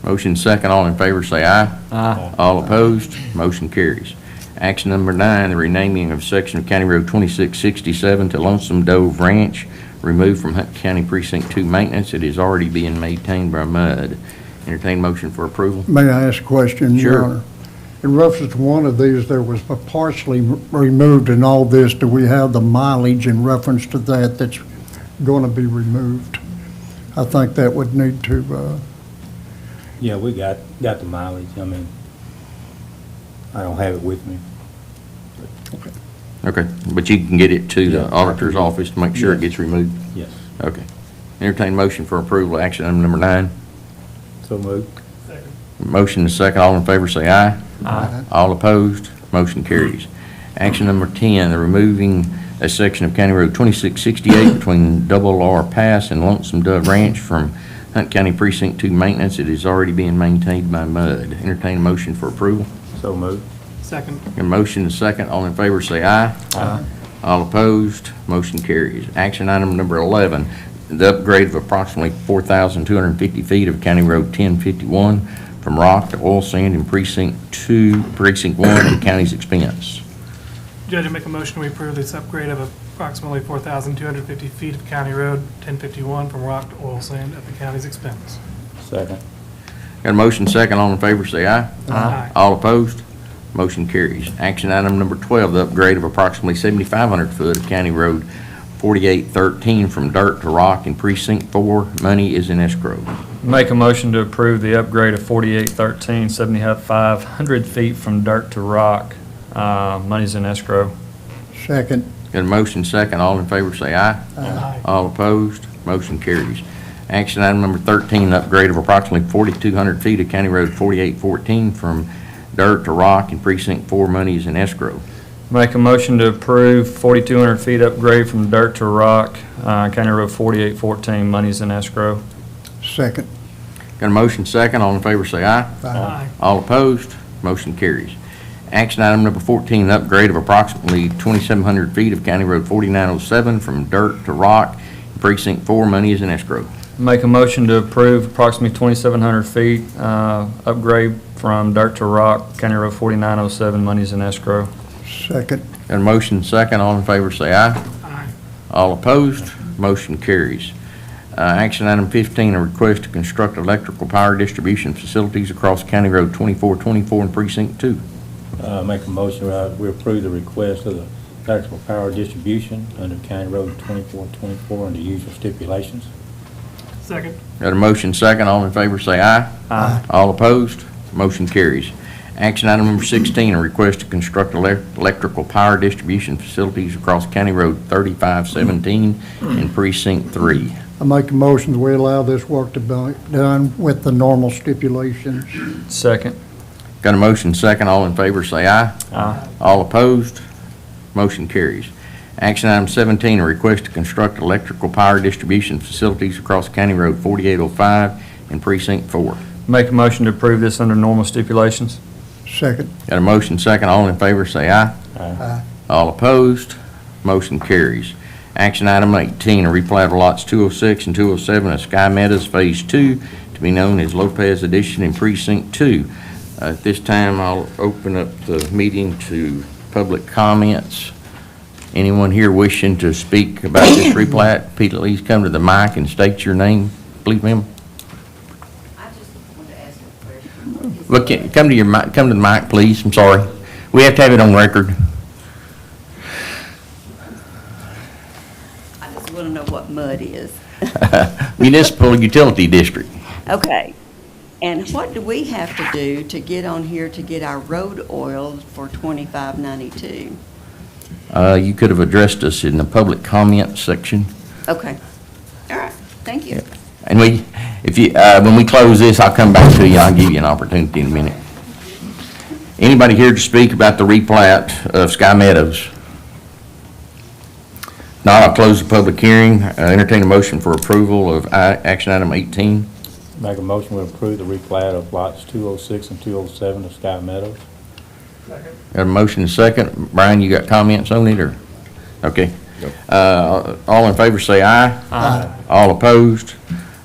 [SPEAKER 1] Motion second. All in favor say aye.
[SPEAKER 5] Aye.
[SPEAKER 1] All opposed? Motion carries. Action number 9, the renaming of section of County Road 2667 to Lonesome Dove Ranch, removed from Hunt County Precinct 2 maintenance. It is already being maintained by MUD. Entertain motion for approval.
[SPEAKER 2] May I ask a question, Your
[SPEAKER 1] Sure.
[SPEAKER 2] Honor? In reference to one of these, there was a partially removed in all this. Do we have the mileage in reference to that that's going to be removed? I think that would need to,
[SPEAKER 3] Yeah, we got the mileage. I mean, I don't have it with me.
[SPEAKER 1] Okay, but you can get it to the auditor's office to make sure it gets removed?
[SPEAKER 3] Yes.
[SPEAKER 1] Okay. Entertain motion for approval, action item number 9.
[SPEAKER 3] So moved.
[SPEAKER 11] Second.
[SPEAKER 1] Motion is second. All in favor say aye.
[SPEAKER 5] Aye.
[SPEAKER 1] All opposed, motion carries. Action number 10, the removing a section of County Road 2668 between Double R Pass and Lonesome Dove Ranch from Hunt County Precinct 2 maintenance. It is already being maintained by MUD. Entertain a motion for approval.
[SPEAKER 3] So moved.
[SPEAKER 11] Second.
[SPEAKER 1] A motion is second. All in favor say aye.
[SPEAKER 5] Aye.
[SPEAKER 1] All opposed, motion carries. Action item number 11, the upgrade of approximately 4,250 feet of County Road 1051 from rock to oil sand in Precinct 1 at the county's expense.
[SPEAKER 11] Judge, I make a motion we approve this upgrade of approximately 4,250 feet of County Road 1051 from rock to oil sand at the county's expense.
[SPEAKER 3] Second.
[SPEAKER 1] Got a motion second. All in favor say aye.
[SPEAKER 11] Aye.
[SPEAKER 1] All opposed, motion carries. Action item number 12, the upgrade of approximately 7,500 foot of County Road 4813 from dirt to rock in Precinct 4. Money is in escrow.
[SPEAKER 5] Make a motion to approve the upgrade of 4813, 7,500 feet from dirt to rock. Money's in escrow.
[SPEAKER 2] second.
[SPEAKER 1] Got a motion second. All in favor say aye.
[SPEAKER 11] Aye.
[SPEAKER 1] All opposed, motion carries. Action item number 13, upgrade of approximately 4,200 feet of County Road 4814 from dirt to rock in Precinct 4. Money is in escrow.
[SPEAKER 5] Make a motion to approve 4,200 feet upgrade from dirt to rock, County Road 4814. Money's in escrow.
[SPEAKER 2] Second.
[SPEAKER 1] Got a motion second. All in favor say aye.
[SPEAKER 11] Aye.
[SPEAKER 1] All opposed, motion carries. Action item number 14, upgrade of approximately 2,700 feet of County Road 4907 from dirt to rock in Precinct 4. Money is in escrow.
[SPEAKER 5] Make a motion to approve approximately 2,700 feet upgrade from dirt to rock, County Road 4907. Money's in escrow.
[SPEAKER 2] Second.
[SPEAKER 1] Got a motion second. All in favor say aye.
[SPEAKER 11] Aye.
[SPEAKER 1] All opposed, motion carries. Action item 15, a request to construct electrical power distribution facilities across County Road 2424 in Precinct 2.
[SPEAKER 3] Make a motion, we approve the request of the electrical power distribution under County Road 2424 under usual stipulations.
[SPEAKER 11] Second.
[SPEAKER 1] Got a motion second, all in favor say aye.
[SPEAKER 5] Aye.
[SPEAKER 1] All opposed, motion carries. Action item number 16, a request to construct electrical power distribution facilities across County Road 3517 in Precinct 3.
[SPEAKER 2] I make a motion that we allow this work to be done with the normal stipulations.
[SPEAKER 5] Second.
[SPEAKER 1] Got a motion second, all in favor say aye.
[SPEAKER 5] Aye.
[SPEAKER 1] All opposed, motion carries. Action item 17, a request to construct electrical power distribution facilities across County Road 4805 in Precinct 4.
[SPEAKER 5] Make a motion to approve this under normal stipulations.
[SPEAKER 2] Second.
[SPEAKER 1] Got a motion second, all in favor say aye.
[SPEAKER 2] Aye.
[SPEAKER 1] All opposed, motion carries. Action item 18, a replat of lots 206 and 207 of Sky Meadows Phase 2 to be known as Lopez Addition in Precinct 2. At this time, I'll open up the meeting to public comments. Anyone here wishing to speak about this replat, please come to the mic and state your name, please, ma'am.
[SPEAKER 12] I just wanted to ask a question.
[SPEAKER 1] Look, come to your mic, come to the mic, please. I'm sorry. We have to have it on record.
[SPEAKER 12] I just want to know what MUD is.
[SPEAKER 1] Municipal Utility District.
[SPEAKER 12] Okay. And what do we have to do to get on here to get our road oiled for $25.92?
[SPEAKER 1] You could have addressed us in the public comment section.
[SPEAKER 12] Okay. All right. Thank you.
[SPEAKER 1] And when we close this, I'll come back to you. I'll give you an opportunity in a minute. Anybody here to speak about the replat of Sky Meadows? Not, I'll close the public hearing. Entertain a motion for approval of action item 18.
[SPEAKER 3] Make a motion, we approve the replat of lots 206 and 207 of Sky Meadows.
[SPEAKER 11] Second.
[SPEAKER 1] Got a motion and second. Brian, you got comments on it, or? Okay. All in favor say aye.
[SPEAKER 5] Aye.
[SPEAKER 1] All opposed,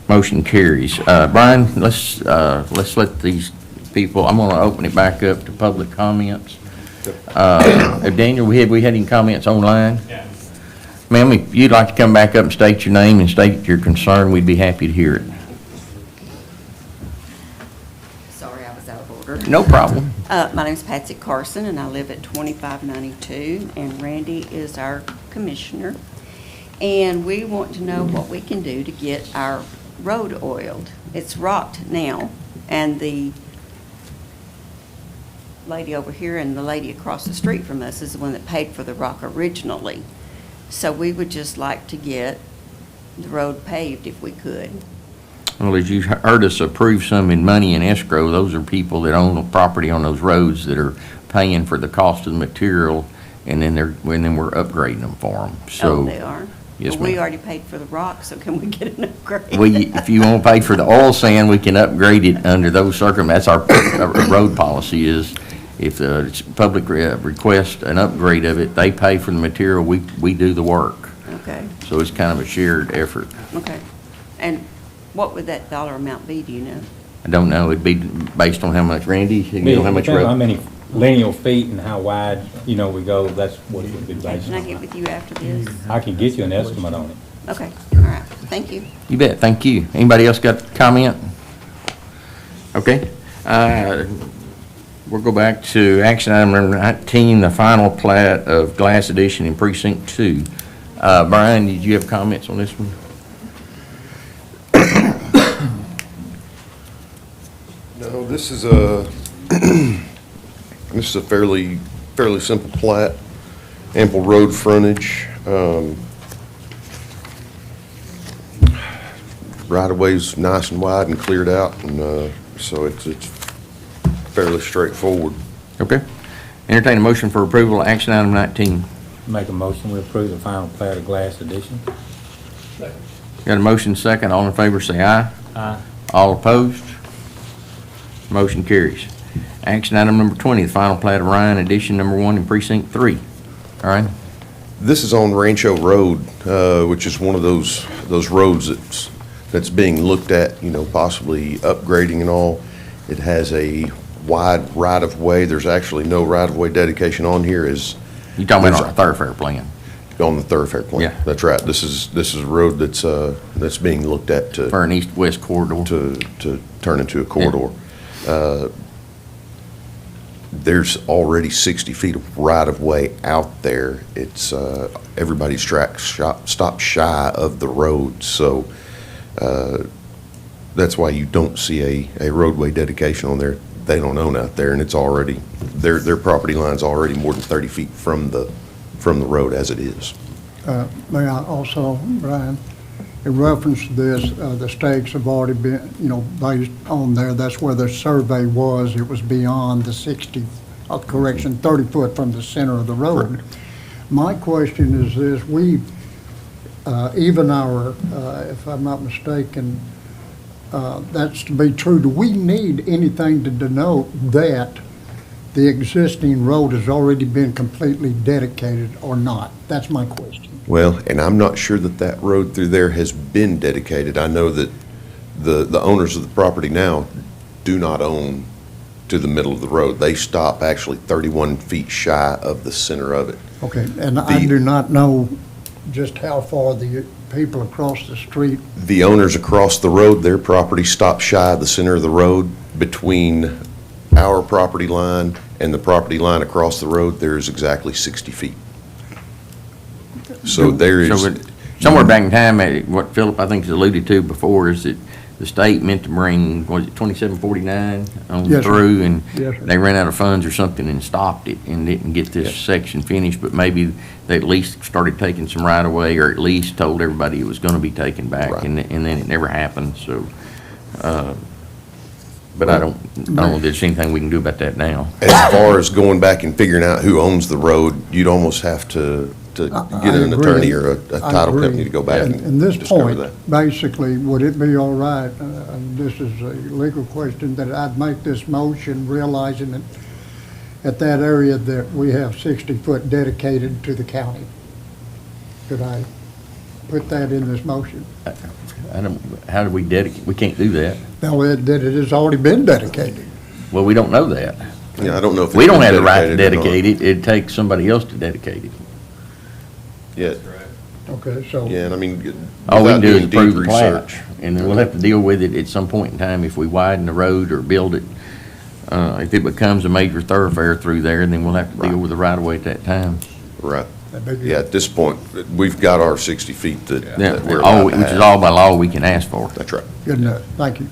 [SPEAKER 1] motion carries. Brian, let's let these people, I'm gonna open it back up to public comments. Daniel, have we had any comments online?
[SPEAKER 11] Yeah.
[SPEAKER 1] Ma'am, if you'd like to come back up and state your name and state your concern, we'd be happy to hear it.
[SPEAKER 12] Sorry, I was out of order.
[SPEAKER 1] No problem.
[SPEAKER 12] My name's Patsy Carson, and I live at 2592, and Randy is our commissioner. And we want to know what we can do to get our road oiled. It's rocked now, and the lady over here and the lady across the street from us is the one that paid for the rock originally. So we would just like to get the road paved if we could.
[SPEAKER 1] Well, as you heard us approve some in money in escrow, those are people that own the property on those roads that are paying for the cost of the material, and then we're upgrading them for them. So,
[SPEAKER 12] Oh, they are?
[SPEAKER 1] Yes,
[SPEAKER 12] Well, we
[SPEAKER 1] ma'am.
[SPEAKER 12] already paid for the rock, so can we get an upgrade?
[SPEAKER 1] If you want to pay for the oil sand, we can upgrade it under those circumstances. That's our road policy is, if the public request an upgrade of it, they pay for the material, we do the work.
[SPEAKER 12] Okay,
[SPEAKER 1] So it's kind of a shared effort.
[SPEAKER 12] okay. And what would that dollar amount be, do you know?
[SPEAKER 1] I don't know, it'd be based on how much, Randy, you know how much
[SPEAKER 3] Depends on how
[SPEAKER 1] road?
[SPEAKER 3] many lineal feet and how wide, we go, that's what it would be based
[SPEAKER 12] Can I
[SPEAKER 3] on.
[SPEAKER 12] get with you after this?
[SPEAKER 3] I can get you an estimate on it.
[SPEAKER 12] Okay, all right, thank you.
[SPEAKER 1] You bet, thank you. Anybody else got a comment? Okay. We'll go back to action item number 19, the final plat of Glass Addition in Precinct 2. Brian, did you have comments on this one?
[SPEAKER 13] No, this is a fairly simple plat, ample road frontage. Right-of-way's nice and wide and cleared out, and so it's fairly straightforward.
[SPEAKER 1] Okay. Entertain a motion for approval of action item 19.
[SPEAKER 3] Make a motion, we approve the final plat of Glass Addition.
[SPEAKER 1] Got a motion second, all in favor say aye.
[SPEAKER 5] Aye.
[SPEAKER 1] All opposed? Motion carries. Action item number 20, the final plat of Ryan Addition number 1 in Precinct 3. All right.
[SPEAKER 13] This is on Rancho Road, which is one of those roads that's being looked at, possibly upgrading and all. It has a wide right-of-way. There's actually no right-of-way dedication on here.
[SPEAKER 1] You talking about our thoroughfare plan?
[SPEAKER 13] On the thoroughfare plan.
[SPEAKER 1] Yeah.
[SPEAKER 13] That's right. This is a road that's being looked at to.
[SPEAKER 1] For an east-west corridor.
[SPEAKER 13] To turn into a corridor. There's already 60 feet of right-of-way out there. It's, everybody's stopped shy of the road, so that's why you don't see a roadway dedication on there. They don't own out there, and it's already, their property line's already more than 30 feet from the road as it is.
[SPEAKER 2] May I also, Brian, in reference to this, the stakes have already been, based on there, that's where the survey was. It was beyond the 30 foot from the center of the road. My question is this, even our, if I'm not mistaken, that's to be true, do we need anything to denote that the existing road has already been completely dedicated or not? That's my question.
[SPEAKER 13] Well, and I'm not sure that road through there has been dedicated. I know that the owners of the property now do not own to the middle of the road. They stop actually 31 feet shy of the center of it.
[SPEAKER 2] Okay, and I do not know just how far the people across the street.
[SPEAKER 13] The owners across the road, their property stops shy of the center of the road. Between our property line and the property line across the road, there's exactly 60 feet. So there is.
[SPEAKER 1] So somewhere back in time, what Philip, I think, has alluded to before is that the state meant to bring, was it 2749 on
[SPEAKER 2] Yes, sir.
[SPEAKER 1] through, and
[SPEAKER 2] Yes, sir.
[SPEAKER 1] they ran out of funds or something and stopped it and didn't get this section finished, but maybe they at least started taking some right away, or at least told everybody it was gonna be taken back,
[SPEAKER 13] Right.
[SPEAKER 1] and then it never happened, so, but I don't know if there's anything we can do about that now.
[SPEAKER 13] As far as going back and figuring out who owns the road, you'd almost have to get an
[SPEAKER 2] I agree.
[SPEAKER 13] attorney or a
[SPEAKER 2] I
[SPEAKER 13] title
[SPEAKER 2] agree.
[SPEAKER 13] company to go back
[SPEAKER 2] And
[SPEAKER 13] and
[SPEAKER 2] this
[SPEAKER 13] discover
[SPEAKER 2] point,
[SPEAKER 13] that.
[SPEAKER 2] basically, would it be all right, and this is a legal question, that I'd make this motion realizing that at that area that we have 60 foot dedicated to the county? Could I put that in this motion?
[SPEAKER 1] How do we dedicate, we can't do that.
[SPEAKER 2] No, that it has already been dedicated.
[SPEAKER 1] Well, we don't know that.
[SPEAKER 13] Yeah, I don't know if.
[SPEAKER 1] We
[SPEAKER 13] it's
[SPEAKER 1] don't
[SPEAKER 13] been
[SPEAKER 1] have the right to
[SPEAKER 13] dedicated or not.
[SPEAKER 1] dedicate it, it'd take somebody else to dedicate it.
[SPEAKER 13] Yeah,
[SPEAKER 2] Okay, so.
[SPEAKER 13] yeah, and I mean.
[SPEAKER 1] All we
[SPEAKER 13] without
[SPEAKER 1] can do is
[SPEAKER 13] doing deep
[SPEAKER 1] approve the plat,
[SPEAKER 13] research.
[SPEAKER 1] and then we'll have to deal with it at some point in time if we widen the road or build it. If it becomes a major thoroughfare through there, then we'll have to deal with the right-of-way at that time.
[SPEAKER 13] Right.
[SPEAKER 2] that'd be good.
[SPEAKER 13] Yeah, at this point, we've got our 60 feet that
[SPEAKER 1] Yeah,
[SPEAKER 13] we're allowed to
[SPEAKER 1] which is
[SPEAKER 13] have.
[SPEAKER 1] all by law we can ask for.
[SPEAKER 13] That's right.
[SPEAKER 2] Good enough, thank you.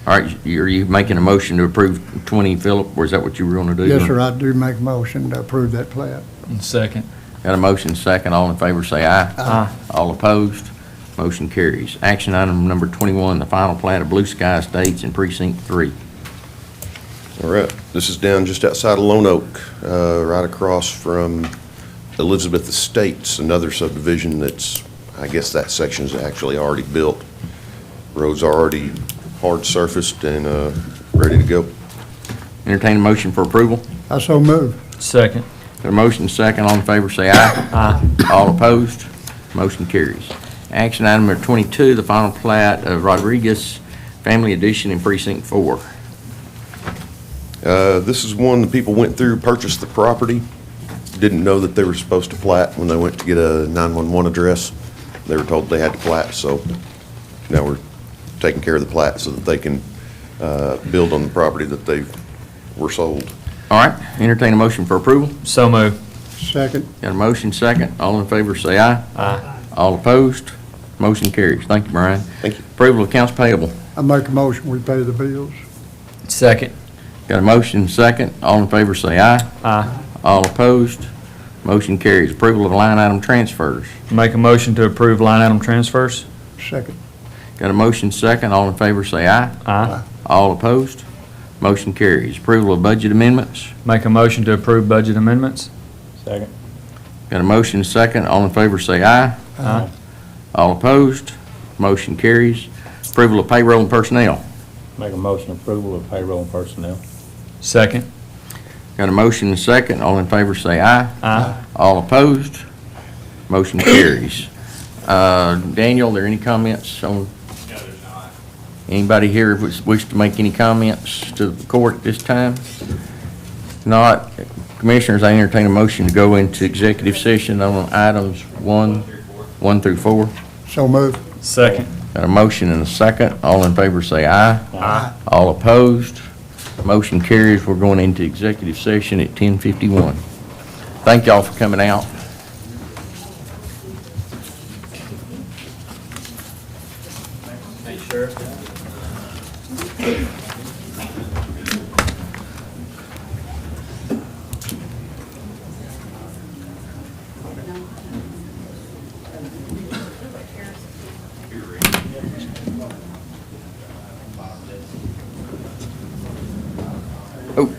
[SPEAKER 1] All right, are you making a motion to approve 20, Philip, or is that what you were gonna do?
[SPEAKER 2] Yes, sir, I do make a motion to approve that plat.
[SPEAKER 5] Second.
[SPEAKER 1] Got a motion second, all in favor say aye.
[SPEAKER 5] Aye.
[SPEAKER 1] All opposed, motion carries. Action item number 21, the final plat of Blue Sky Estates in Precinct 3.
[SPEAKER 13] All right, this is down just outside of Lone Oak, right across from Elizabeth Estates, another subdivision that's, I guess that section's actually already built. Road's already hard surfaced and ready to go.
[SPEAKER 1] Entertain a motion for approval.
[SPEAKER 2] I so move.
[SPEAKER 5] Second.
[SPEAKER 1] Got a motion second, all in favor say aye.
[SPEAKER 5] Aye.
[SPEAKER 1] All opposed, motion carries. Action item number 22, the final plat of Rodriguez Family Addition in Precinct 4.
[SPEAKER 13] This is one the people went through, purchased the property, didn't know that they were supposed to plat when they went to get a 911 address. They were told they had to plat, so now we're taking care of the plat so that they can build on the property that they were sold.
[SPEAKER 1] All right, entertain a motion for approval.
[SPEAKER 5] So moved.
[SPEAKER 2] Second.
[SPEAKER 1] Got a motion second, all in favor say aye.
[SPEAKER 5] Aye.
[SPEAKER 1] All opposed, motion carries. Thank you, Brian.
[SPEAKER 13] Thank you.
[SPEAKER 1] Approval of accounts payable.
[SPEAKER 2] I make a motion, we pay the bills.
[SPEAKER 5] Second.
[SPEAKER 1] Got a motion second, all in favor say aye.
[SPEAKER 5] Aye.
[SPEAKER 1] All opposed, motion carries. Approval of line item transfers.
[SPEAKER 5] Make a motion to approve line item transfers.
[SPEAKER 2] Second.
[SPEAKER 1] Got a motion second, all in favor say aye.
[SPEAKER 5] Aye.
[SPEAKER 1] All opposed, motion carries. Approval of budget amendments.
[SPEAKER 5] Make a motion to approve budget amendments.
[SPEAKER 3] Second.
[SPEAKER 1] Got a motion second, all in favor say aye.
[SPEAKER 5] Aye.
[SPEAKER 1] All opposed, motion carries. Approval of payroll and personnel.
[SPEAKER 3] Make a motion approval of payroll and personnel.
[SPEAKER 5] Second.
[SPEAKER 1] Got a motion and second, all in favor say aye.
[SPEAKER 5] Aye.
[SPEAKER 1] All opposed, motion carries. Daniel, are there any comments on? No, there's not. Anybody here wish to make any comments to the court at this time? If not, Commissioners, I entertain a motion to go into executive session on items 1 through 4.
[SPEAKER 2] So moved.
[SPEAKER 5] Second.
[SPEAKER 1] Got a motion and a second. All in favor say aye.
[SPEAKER 5] Aye.
[SPEAKER 1] All opposed? Motion carries. We're going into executive session at 10:51. Thank y'all for coming out.
[SPEAKER 5] Hey, Sheriff.
[SPEAKER 1] Oh.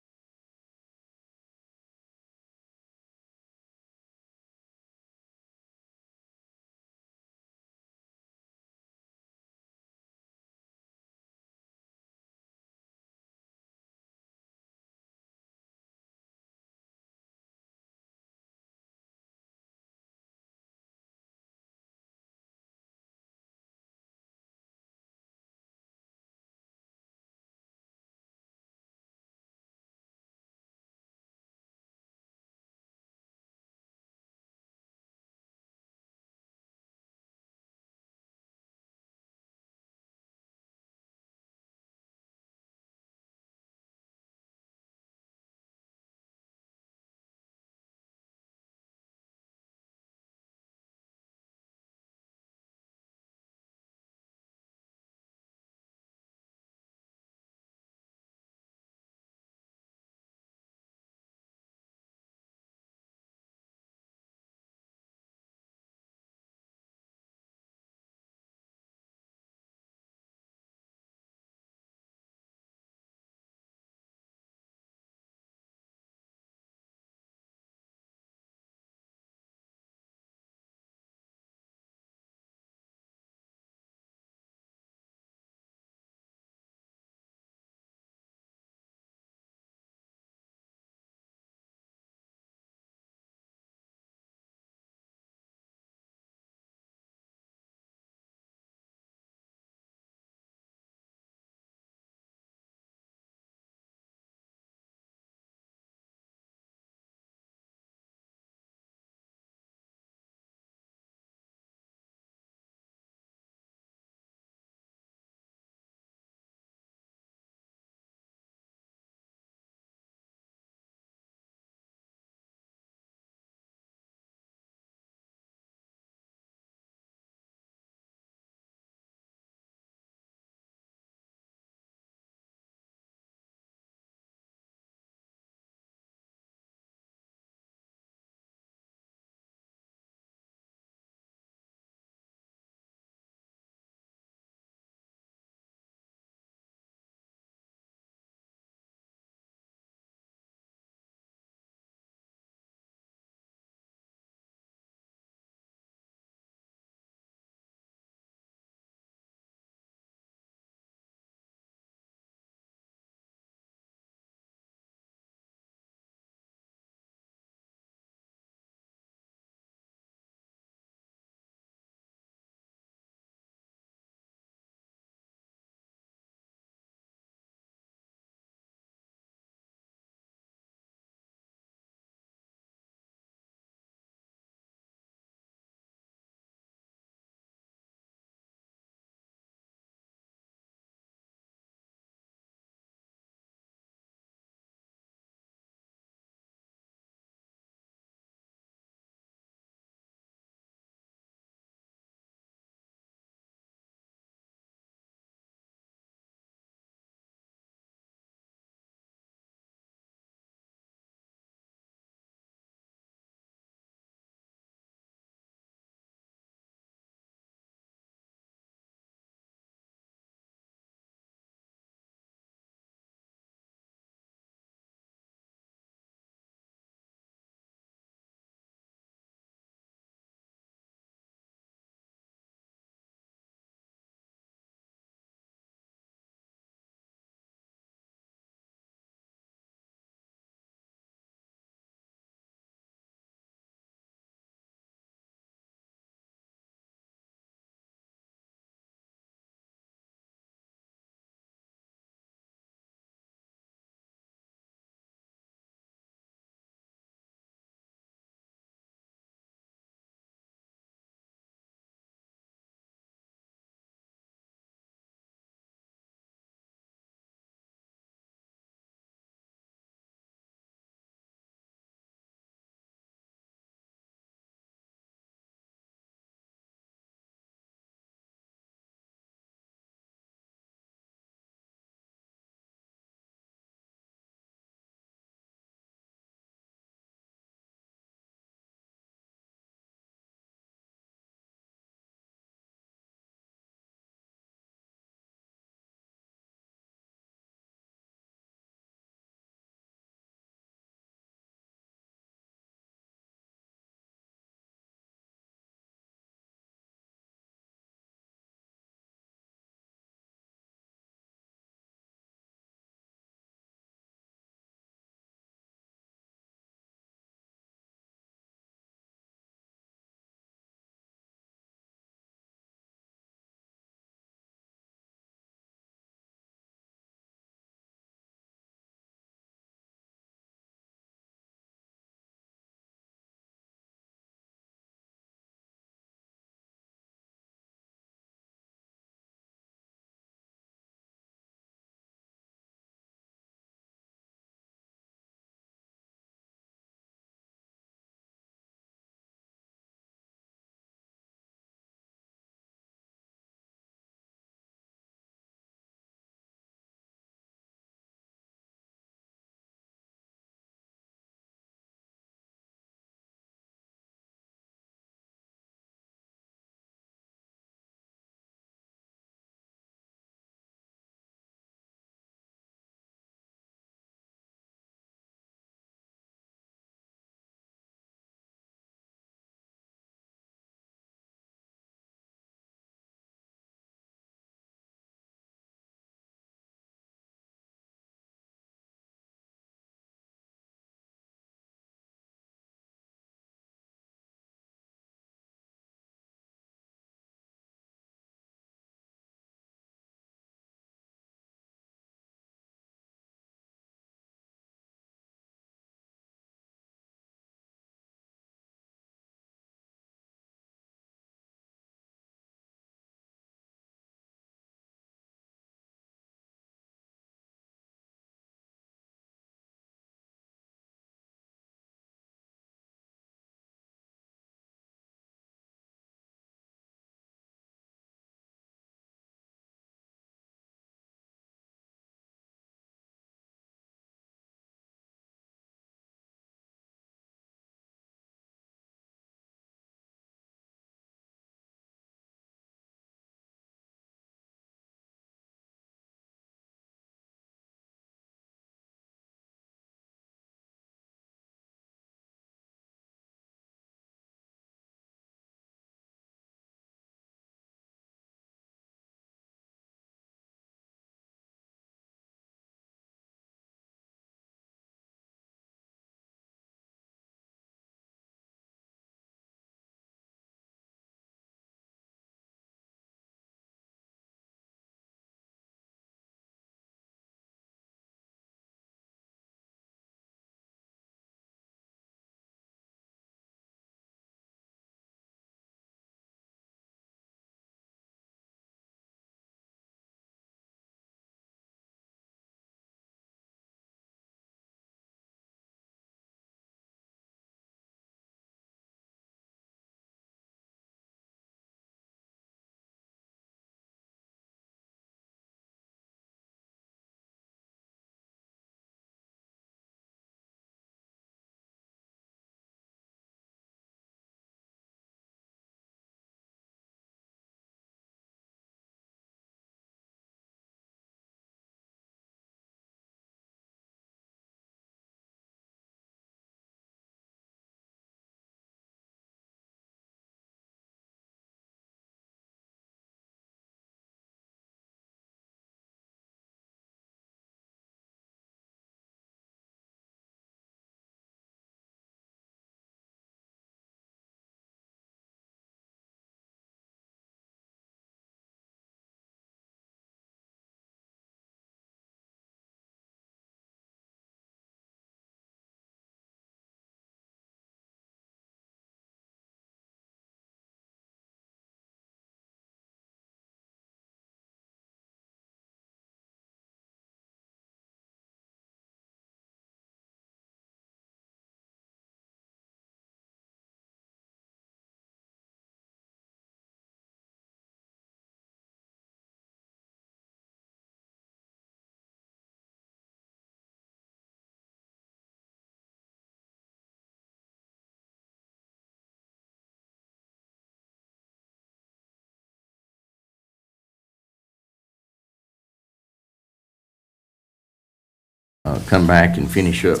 [SPEAKER 1] come back and finish up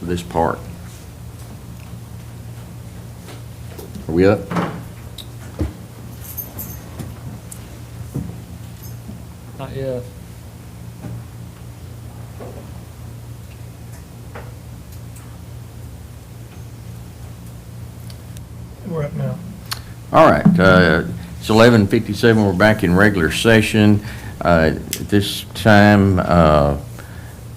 [SPEAKER 1] this part. Are we up?
[SPEAKER 5] Not yet.
[SPEAKER 11] We're up now.
[SPEAKER 1] All right, it's 11:57, we're back in regular session. At this time, I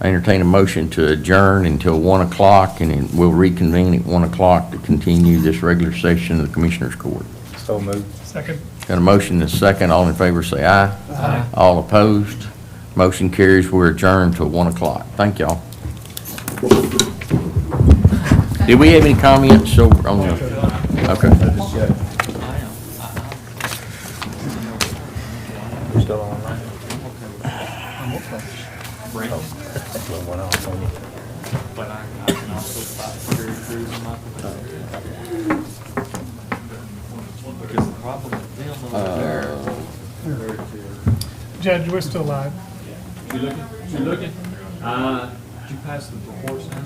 [SPEAKER 1] entertain a motion to adjourn until 1 o'clock, and then we'll reconvene at 1 o'clock to continue this regular session of the Commissioners Court.
[SPEAKER 5] So moved.
[SPEAKER 11] Second.
[SPEAKER 1] Got a motion and a second, all in favor say aye.
[SPEAKER 11] Aye.
[SPEAKER 1] All opposed, motion carries, we're adjourned till 1 o'clock. Thank y'all. Did we have any comments on the, okay.
[SPEAKER 5] Still online?
[SPEAKER 3] But I can also fight security crews in my because the problem with them over there.
[SPEAKER 11] Judge, we're still live.
[SPEAKER 3] You looking? Did you pass the reports now?